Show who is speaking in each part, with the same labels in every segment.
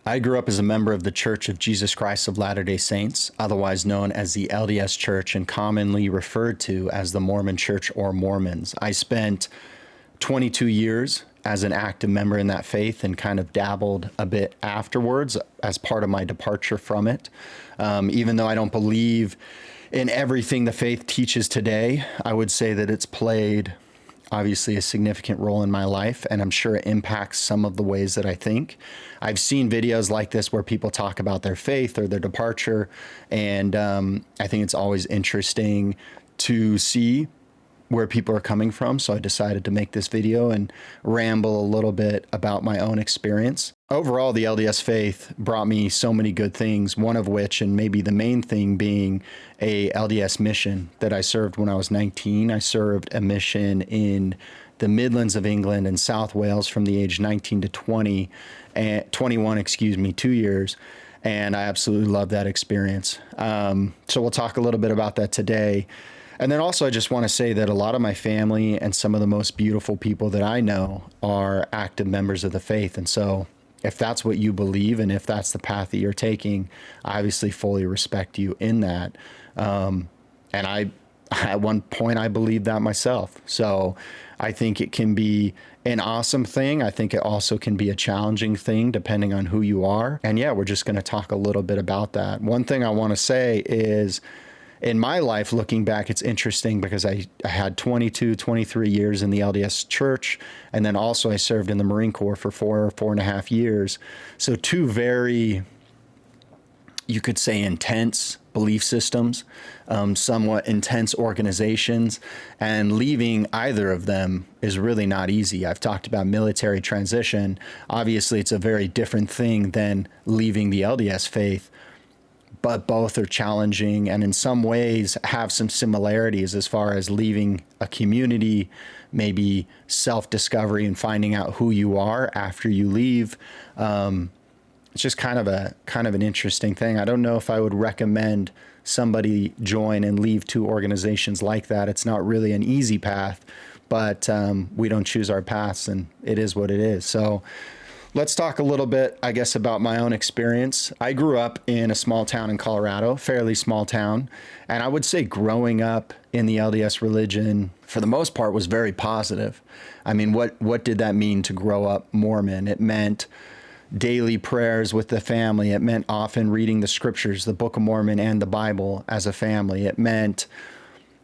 Speaker 1: I grew up as a member of the Church of Jesus Christ of Latter-day Saints, otherwise known as the LDS Church and commonly referred to as the Mormon Church or Mormons. I spent 22 years as an active member in that faith and kind of dabbled a bit afterwards as part of my departure from it. Even though I don't believe in everything the faith teaches today, I would say that it's played obviously a significant role in my life, and I'm sure it impacts some of the ways that I think. I've seen videos like this where people talk about their faith or their departure, and I think it's always interesting to see where people are coming from. So I decided to make this video and ramble a little bit about my own experience. Overall, the LDS faith brought me so many good things, one of which, and maybe the main thing, being a LDS mission that I served when I was 19. I served a mission in the Midlands of England and South Wales from the age 19 to 21, 2 years. And I absolutely loved that experience. So we'll talk a little bit about that today. And then also, I just want to say that a lot of my family and some of the most beautiful people that I know are active members of the faith. And so if that's what you believe and if that's the path that you're taking, I obviously fully respect you in that. And at one point, I believed that myself. So I think it can be an awesome thing. I think it also can be a challenging thing depending on who you are. And yeah, we're just going to talk a little bit about that. One thing I want to say is, in my life, looking back, it's interesting because I had 23 years in the LDS Church, and then also I served in the Marine Corps for 4.5 years. So two very, you could say, intense belief systems, somewhat intense organizations, and leaving either of them is really not easy. I've talked about military transition. Obviously, it's a very different thing than leaving the LDS faith, but both are challenging and in some ways have some similarities as far as leaving a community, maybe self-discovery and finding out who you are after you leave. It's just kind of an interesting thing. I don't know if I would recommend somebody join and leave two organizations like that. It's not really an easy path, but we don't choose our paths, and it is what it is. So let's talk a little bit, I guess, about my own experience. I grew up in a small town in Colorado, fairly small town. And I would say growing up in the LDS religion, for the most part, was very positive. I mean, what did that mean to grow up Mormon? It meant daily prayers with the family. It meant often reading the scriptures, the Book of Mormon and the Bible as a family. It meant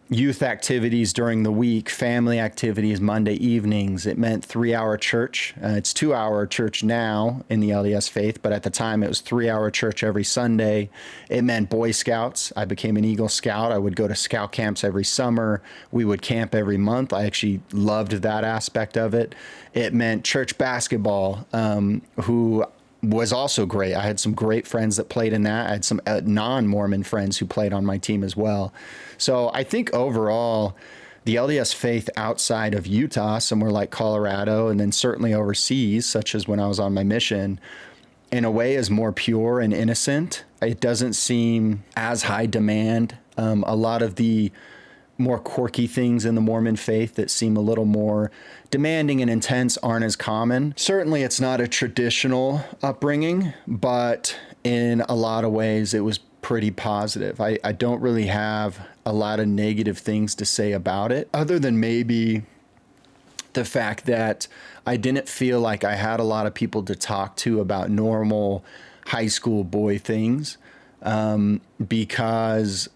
Speaker 1: youth activities during the week, family activities Monday evenings. It meant 3-hour church. It's 2-hour church now in the LDS faith, but at the time it was 3-hour church every Sunday. It meant Boy Scouts. I became an Eagle Scout. I would go to scout camps every summer. We would camp every month. I actually loved that aspect of it. It meant church basketball, who was also great. I had some great friends that played in that. I had some non-Mormon friends who played on my team as well. So I think overall, the LDS faith outside of Utah, somewhere like Colorado, and then certainly overseas, such as when I was on my mission, in a way is more pure and innocent. It doesn't seem as high demand. A lot of the more quirky things in the Mormon faith that seem a little more demanding and intense aren't as common. Certainly it's not a traditional upbringing, but in a lot of ways it was pretty positive. I don't really have a lot of negative things to say about it, other than maybe the fact that I didn't feel like I had a lot of people to talk to about normal high school boy things, because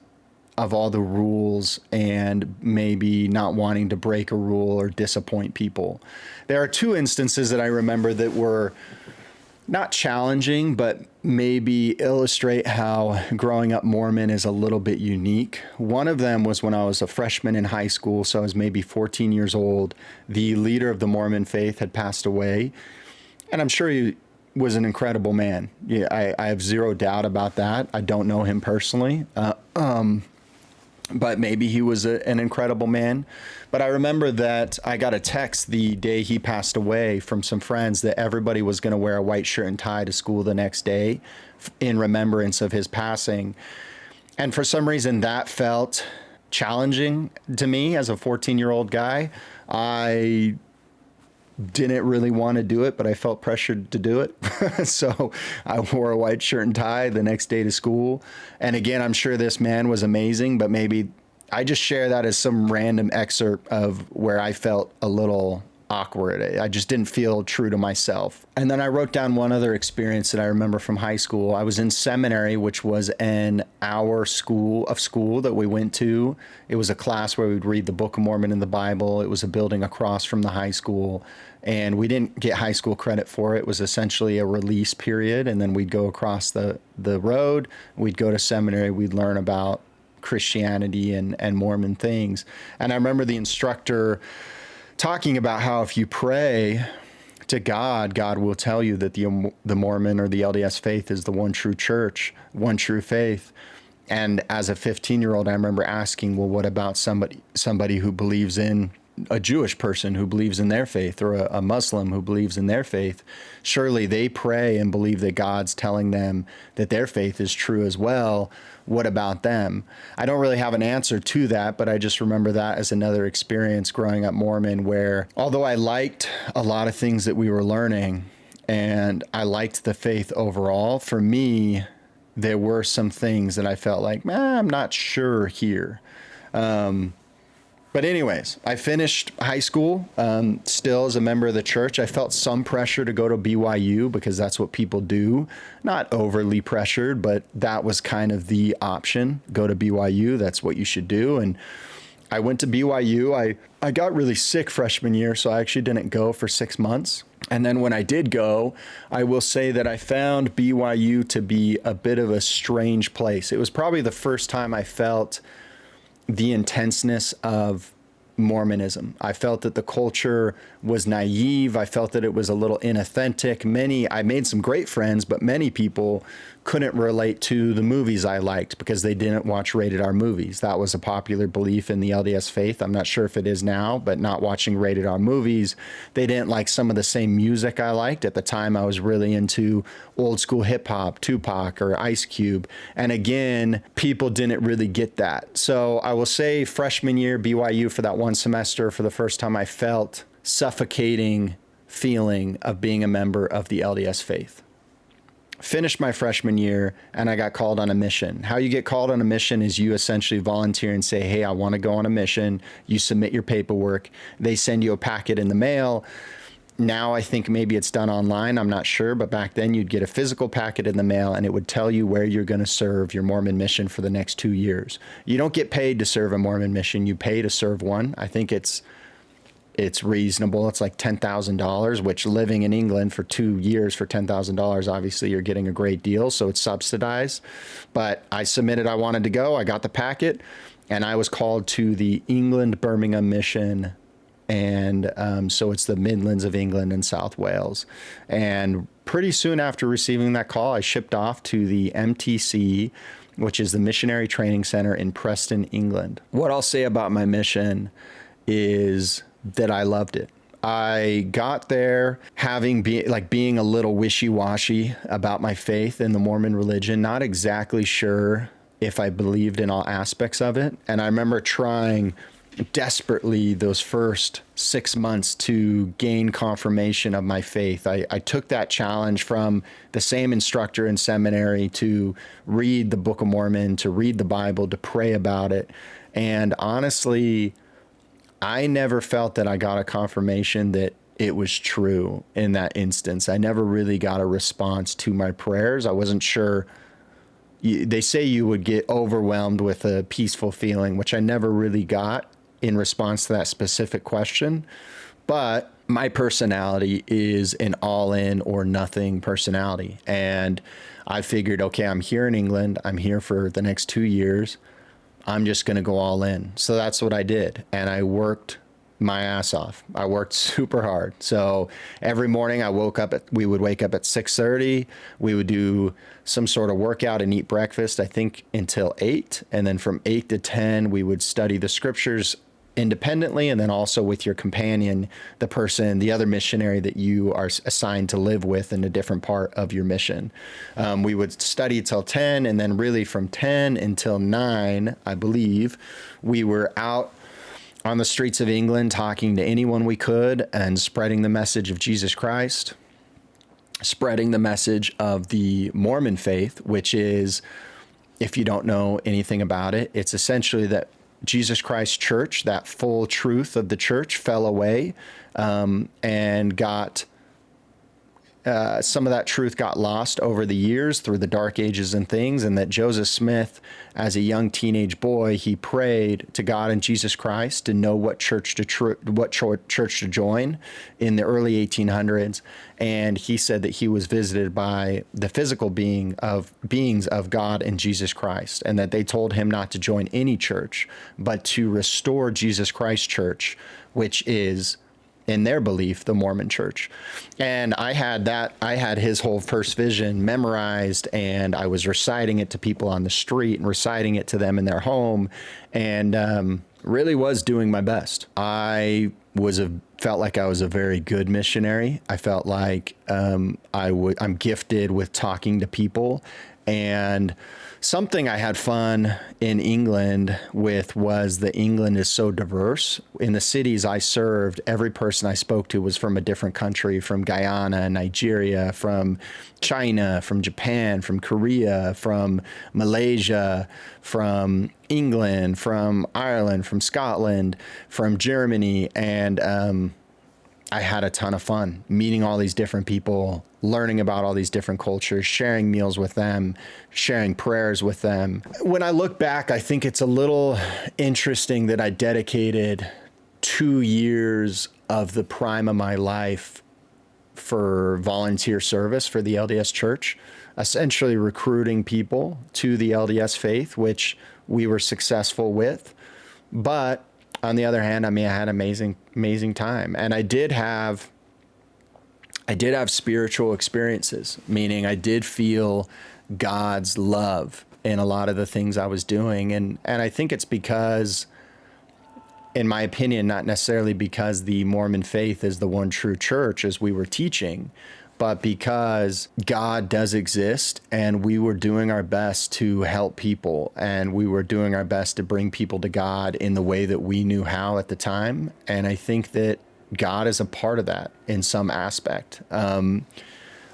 Speaker 1: of all the rules and maybe not wanting to break a rule or disappoint people. There are two instances that I remember that were not challenging, but maybe illustrate how growing up Mormon is a little bit unique. One of them was when I was a freshman in high school, so I was maybe 14 years old. The leader of the Mormon faith had passed away, and I'm sure he was an incredible man. Yeah, I have zero doubt about that. I don't know him personally. But maybe he was an incredible man. But I remember that I got a text the day he passed away from some friends that everybody was going to wear a white shirt and tie to school the next day in remembrance of his passing. And for some reason that felt challenging to me as a 14-year-old guy. I didn't really want to do it, but I felt pressured to do it. So I wore a white shirt and tie the next day to school. And again, I'm sure this man was amazing, but maybe I just share that as some random excerpt of where I felt a little awkward. I just didn't feel true to myself. And then I wrote down one other experience that I remember from high school. I was in seminary, which was an hour school that we went to. It was a class where we'd read the Book of Mormon and the Bible. It was a building across from the high school, and we didn't get high school credit for it. It was essentially a release period, and then we'd go across the road. We'd go to seminary. We'd learn about Christianity and Mormon things. And I remember the instructor talking about how if you pray to God, God will tell you that the Mormon or the LDS faith is the one true church, one true faith. And as a 15-year-old, I remember asking, well, what about somebody who believes in a Jewish person who believes in their faith, or a Muslim who believes in their faith? Surely they pray and believe that God's telling them that their faith is true as well. What about them? I don't really have an answer to that, but I just remember that as another experience growing up Mormon, where although I liked a lot of things that we were learning and I liked the faith overall, for me, there were some things that I felt like, I'm not sure here. But anyways, I finished high school still as a member of the church. I felt some pressure to go to BYU because that's what people do. Not overly pressured, but that was kind of the option. Go to BYU, that's what you should do. And I went to BYU. I got really sick freshman year, so I actually didn't go for 6 months. And then when I did go, I will say that I found BYU to be a bit of a strange place. It was probably the first time I felt the intenseness of Mormonism. I felt that the culture was naive. I felt that it was a little inauthentic. I made some great friends, but many people couldn't relate to the movies I liked because they didn't watch rated R movies. That was a popular belief in the LDS faith. I'm not sure if it is now, but not watching rated R movies. They didn't like some of the same music I liked. At the time, I was really into old school hip hop, Tupac or Ice Cube. And again, people didn't really get that. So I will say freshman year, BYU, for that one semester, for the first time, I felt suffocating feeling of being a member of the LDS faith. Finished my freshman year and I got called on a mission. How you get called on a mission is you essentially volunteer and say, hey, I want to go on a mission. You submit your paperwork. They send you a packet in the mail. Now I think maybe it's done online. I'm not sure. But back then you'd get a physical packet in the mail and it would tell you where you're going to serve your Mormon mission for the next 2 years. You don't get paid to serve a Mormon mission. You pay to serve one. I think it's reasonable. It's like $10,000, which living in England for 2 years for $10,000, obviously you're getting a great deal. So it's subsidized. But I submitted, I wanted to go. I got the packet and I was called to the England Birmingham mission. And so it's the Midlands of England and South Wales. And pretty soon after receiving that call, I shipped off to the MTC, which is the Missionary Training Center in Preston, England. What I'll say about my mission is that I loved it. I got there being a little wishy-washy about my faith in the Mormon religion, not exactly sure if I believed in all aspects of it. And I remember trying desperately those first 6 months to gain confirmation of my faith. I took that challenge from the same instructor in seminary to read the Book of Mormon, to read the Bible, to pray about it. And honestly, I never felt that I got a confirmation that it was true in that instance. I never really got a response to my prayers. I wasn't sure. They say you would get overwhelmed with a peaceful feeling, which I never really got in response to that specific question. But my personality is an all in or nothing personality. And I figured, okay, I'm here in England. I'm here for the next 2 years. I'm just going to go all in. So that's what I did. And I worked my ass off. I worked super hard. So every morning we would wake up at 6:30. We would do some sort of workout and eat breakfast, I think until 8. And then from 8 to 10, we would study the scriptures independently, and then also with your companion, the other missionary that you are assigned to live with in a different part of your mission. We would study till 10, and then really from 10 until 9, I believe, we were out on the streets of England, talking to anyone we could and spreading the message of Jesus Christ, spreading the message of the Mormon faith, which is, if you don't know anything about it, it's essentially that Jesus Christ Church, that full truth of the church, fell away and got some of that truth got lost over the years through the dark ages and things, and that Joseph Smith, as a young teenage boy, he prayed to God and Jesus Christ to know what church to join in the early 1800s, and he said that he was visited by the physical beings of God and Jesus Christ, and that they told him not to join any church, but to restore Jesus Christ Church, which is, in their belief, the Mormon Church. And I had his whole first vision memorized, and I was reciting it to people on the street and reciting it to them in their home, and really was doing my best. I felt like I was a very good missionary. I felt like I'm gifted with talking to people, and something I had fun in England with was that England is so diverse. In the cities I served, every person I spoke to was from a different country, from Guyana, Nigeria, from China, from Japan, from Korea, from Malaysia, from England, from Ireland, from Scotland, from Germany, and I had a ton of fun meeting all these different people, learning about all these different cultures, sharing meals with them, sharing prayers with them. When I look back, I think it's a little interesting that I dedicated 2 years of the prime of my life for volunteer service for the LDS Church, essentially recruiting people to the LDS faith, which we were successful with. But on the other hand, I mean, I had an amazing time. And I did have spiritual experiences, meaning I did feel God's love in a lot of the things I was doing. And I think it's because, in my opinion, not necessarily because the Mormon faith is the one true church as we were teaching, but because God does exist, and we were doing our best to help people, and we were doing our best to bring people to God in the way that we knew how at the time. And I think that God is a part of that in some aspect.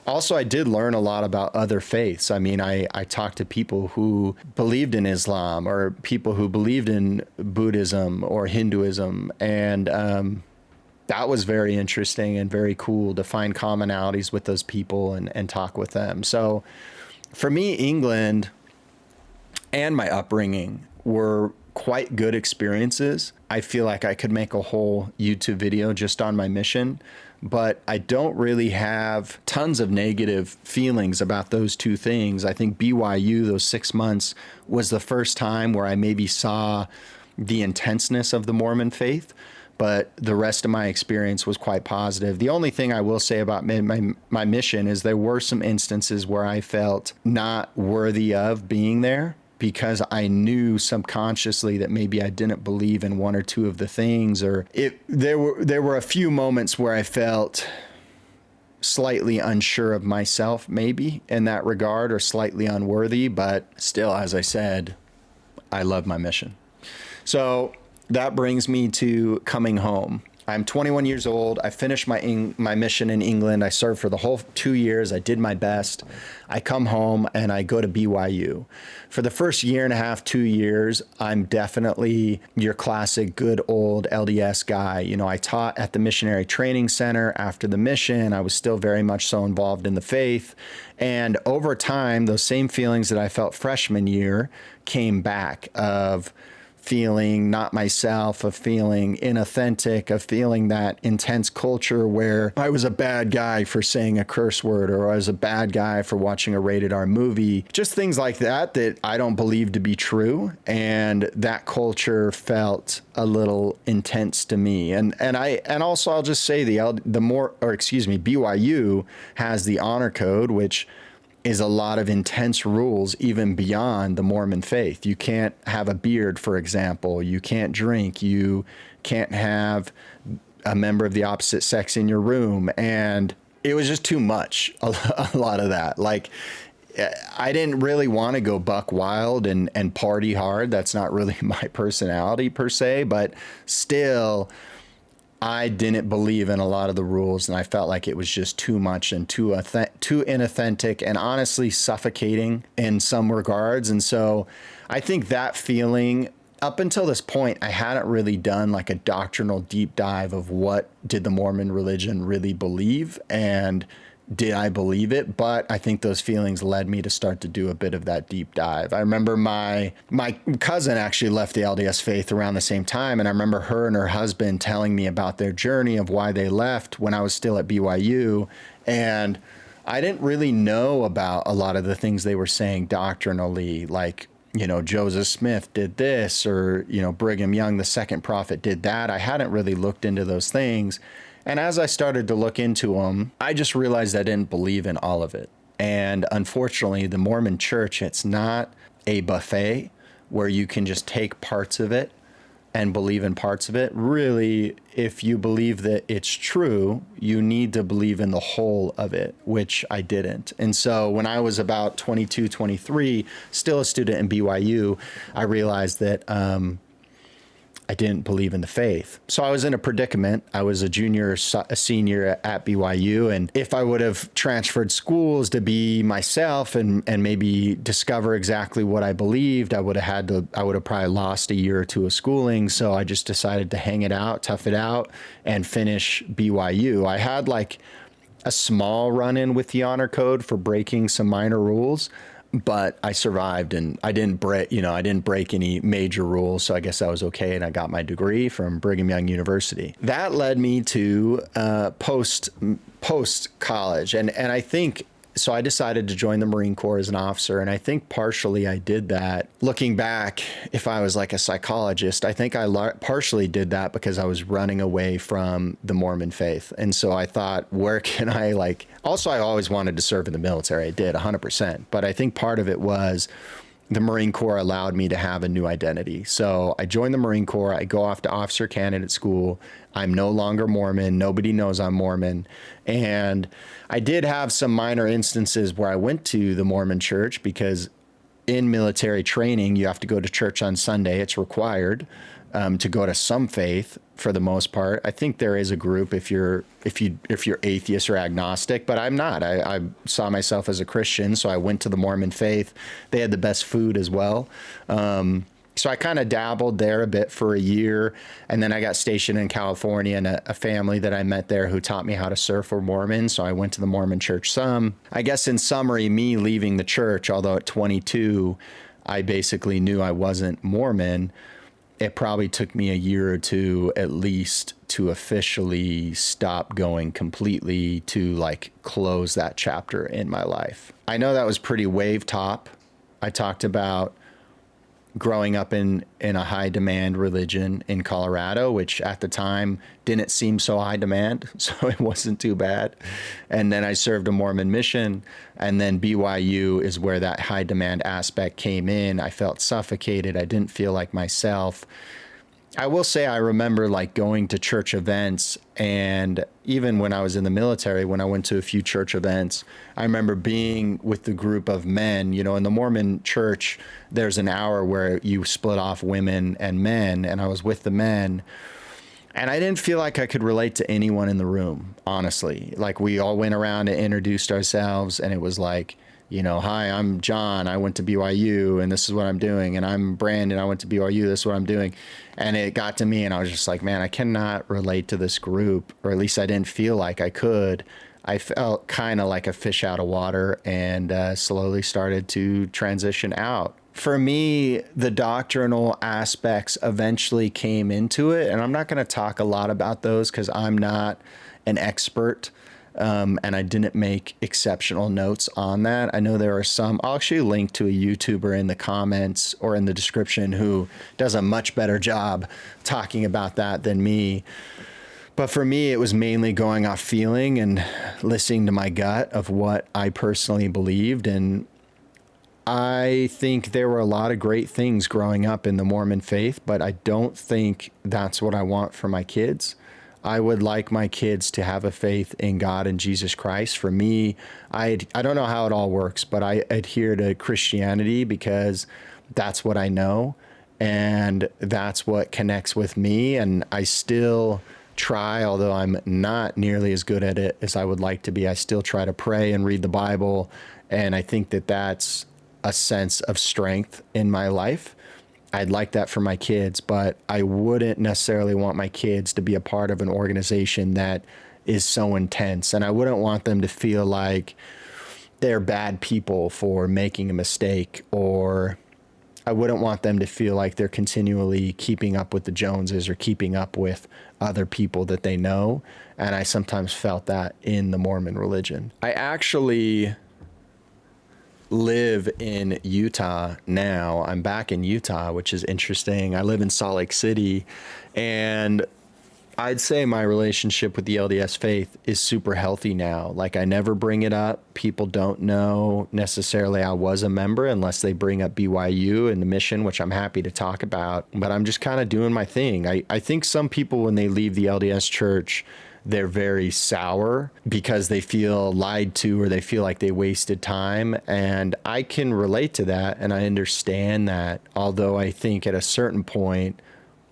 Speaker 1: Also, I did learn a lot about other faiths. I mean, I talked to people who believed in Islam, or people who believed in Buddhism or Hinduism, and that was very interesting and very cool to find commonalities with those people and talk with them. So for me, England and my upbringing were quite good experiences. I feel like I could make a whole YouTube video just on my mission, but I don't really have tons of negative feelings about those two things. I think BYU, those 6 months, was the first time where I maybe saw the intenseness of the Mormon faith, but the rest of my experience was quite positive. The only thing I will say about my mission is there were some instances where I felt not worthy of being there, because I knew subconsciously that maybe I didn't believe in one or two of the things, or there were a few moments where I felt slightly unsure of myself, maybe in that regard, or slightly unworthy. But still, as I said, I love my mission. So that brings me to coming home. I'm 21 years old. I finished my mission in England. I served for the whole 2 years. I did my best. I come home and I go to BYU. For the first year and a half, 2 years, I'm definitely your classic good old LDS guy. You know, I taught at the Missionary Training Center after the mission. I was still very much so involved in the faith. And over time, those same feelings that I felt freshman year came back, of feeling not myself, of feeling inauthentic, of feeling that intense culture where I was a bad guy for saying a curse word, or I was a bad guy for watching a rated R movie, just things like that I don't believe to be true. And that culture felt a little intense to me. And also I'll just say BYU has the honor code, which is a lot of intense rules even beyond the Mormon faith. You can't have a beard, for example. You can't drink. You can't have a member of the opposite sex in your room. And it was just too much, a lot of that. Like, I didn't really want to go buck wild and party hard. That's not really my personality per se, but still, I didn't believe in a lot of the rules, and I felt like it was just too much and too inauthentic and honestly suffocating in some regards. And so I think that feeling, up until this point, I hadn't really done like a doctrinal deep dive of what did the Mormon religion really believe, and did I believe it? But I think those feelings led me to start to do a bit of that deep dive. I remember my cousin actually left the LDS faith around the same time, and I remember her and her husband telling me about their journey of why they left when I was still at BYU, and I didn't really know about a lot of the things they were saying doctrinally, like, you know, Joseph Smith did this, or, you know, Brigham Young, the second prophet, did that. I hadn't really looked into those things. And as I started to look into them, I just realized I didn't believe in all of it. And unfortunately, the Mormon church, it's not a buffet where you can just take parts of it and believe in parts of it. Really, if you believe that it's true, you need to believe in the whole of it, which I didn't. And so when I was about 22, 23, still a student in BYU, I realized that I didn't believe in the faith. So I was in a predicament. I was a junior, a senior at BYU. And if I would have transferred schools to be myself and maybe discover exactly what I believed, I would have probably lost a year or two of schooling. So I just decided to hang it out, tough it out, and finish BYU. I had like a small run-in with the honor code for breaking some minor rules, but I survived, and I didn't break any major rules. So I guess I was okay. And I got my degree from Brigham Young University. That led me to post college. And I think, so I decided to join the Marine Corps as an officer. And I think partially I did that. Looking back, if I was like a psychologist, I think I partially did that because I was running away from the Mormon faith. And so I thought, where can I also I always wanted to serve in the military. I did 100%. But I think part of it was the Marine Corps allowed me to have a new identity. So I joined the Marine Corps. I go off to officer candidate school. I'm no longer Mormon. Nobody knows I'm Mormon. And I did have some minor instances where I went to the Mormon church because in military training, you have to go to church on Sunday. It's required to go to some faith for the most part. I think there is a group if you're atheist or agnostic, but I'm not. I saw myself as a Christian, so I went to the Mormon faith. They had the best food as well. So I kind of dabbled there a bit for a year, and then I got stationed in California, and a family that I met there who taught me how to surf were Mormon, so I went to the Mormon church some. I guess in summary, me leaving the church, although at 22, I basically knew I wasn't Mormon, it probably took me a year or two at least to officially stop going completely, to like close that chapter in my life. I know that was pretty wave top. I talked about growing up in a high demand religion in Colorado, which at the time didn't seem so high demand, so it wasn't too bad. And then I served a Mormon mission, and then BYU is where that high demand aspect came in. I felt suffocated. I didn't feel like myself. I will say I remember like going to church events, and even when I was in the military, when I went to a few church events, I remember being with the group of men. You know, in the Mormon church, there's an hour where you split off women and men, and I was with the men, and I didn't feel like I could relate to anyone in the room, honestly. Like, we all went around and introduced ourselves, and it was like, you know, hi, I'm John, I went to BYU, and this is what I'm doing. And I'm Brandon, I went to BYU, this is what I'm doing. And it got to me, and I was just like, man, I cannot relate to this group, or at least I didn't feel like I could. I felt kind of like a fish out of water, and slowly started to transition out. For me, the doctrinal aspects eventually came into it, and I'm not going to talk a lot about those because I'm not an expert. And I didn't make exceptional notes on that. I know there are some. I'll actually link to a YouTuber in the comments or in the description who does a much better job talking about that than me. But for me, it was mainly going off feeling and listening to my gut of what I personally believed. And I think there were a lot of great things growing up in the Mormon faith, but I don't think that's what I want for my kids. I would like my kids to have a faith in God and Jesus Christ. For me, I don't know how it all works, but I adhere to Christianity because that's what I know and that's what connects with me. And I still try, although I'm not nearly as good at it as I would like to be, I still try to pray and read the Bible. And I think that that's a sense of strength in my life. I'd like that for my kids, but I wouldn't necessarily want my kids to be a part of an organization that is so intense. And I wouldn't want them to feel like they're bad people for making a mistake, or I wouldn't want them to feel like they're continually keeping up with the Joneses or keeping up with other people that they know. And I sometimes felt that in the Mormon religion. I actually live in Utah now. I'm back in Utah, which is interesting. I live in Salt Lake City, and I'd say my relationship with the LDS faith is super healthy now. Like, I never bring it up. People don't know necessarily I was a member unless they bring up BYU and the mission, which I'm happy to talk about, but I'm just kind of doing my thing. I think some people, when they leave the LDS church, they're very sour because they feel lied to or they feel like they wasted time. And I can relate to that. And I understand that. Although I think at a certain point,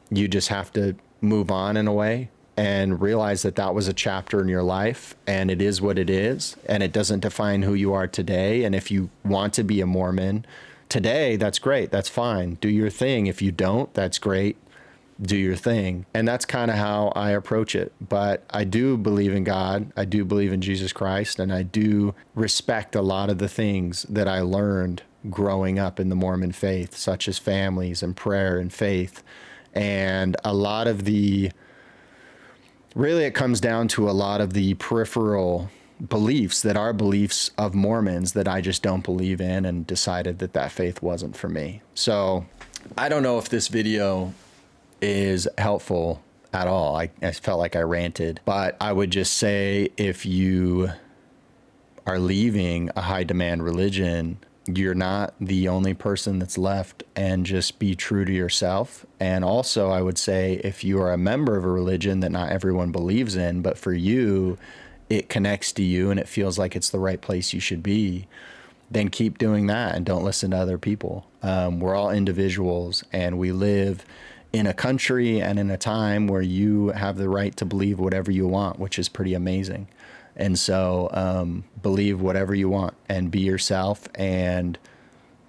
Speaker 1: you just have to move on in a way and realize that that was a chapter in your life and it is what it is. And it doesn't define who you are today. And if you want to be a Mormon today, that's great. That's fine. Do your thing. If you don't, that's great. Do your thing. And that's kind of how I approach it. But I do believe in God. I do believe in Jesus Christ. And I do respect a lot of the things that I learned growing up in the Mormon faith, such as families and prayer and faith. And a lot of really it comes down to a lot of the peripheral beliefs that are beliefs of Mormons that I just don't believe in, and decided that that faith wasn't for me. So I don't know if this video is helpful at all. I felt like I ranted, but I would just say, if you are leaving a high demand religion, you're not the only person that's left, and just be true to yourself. And also I would say, if you are a member of a religion that not everyone believes in, but for you, it connects to you and it feels like it's the right place you should be, then keep doing that and don't listen to other people. We're all individuals, and we live in a country and in a time where you have the right to believe whatever you want, which is pretty amazing. And so believe whatever you want and be yourself. And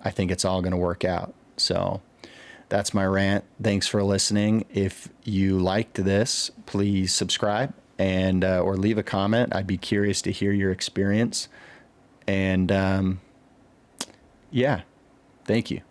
Speaker 1: I think it's all going to work out. So that's my rant. Thanks for listening. If you liked this, please subscribe and or leave a comment. I'd be curious to hear your experience. And yeah, thank you.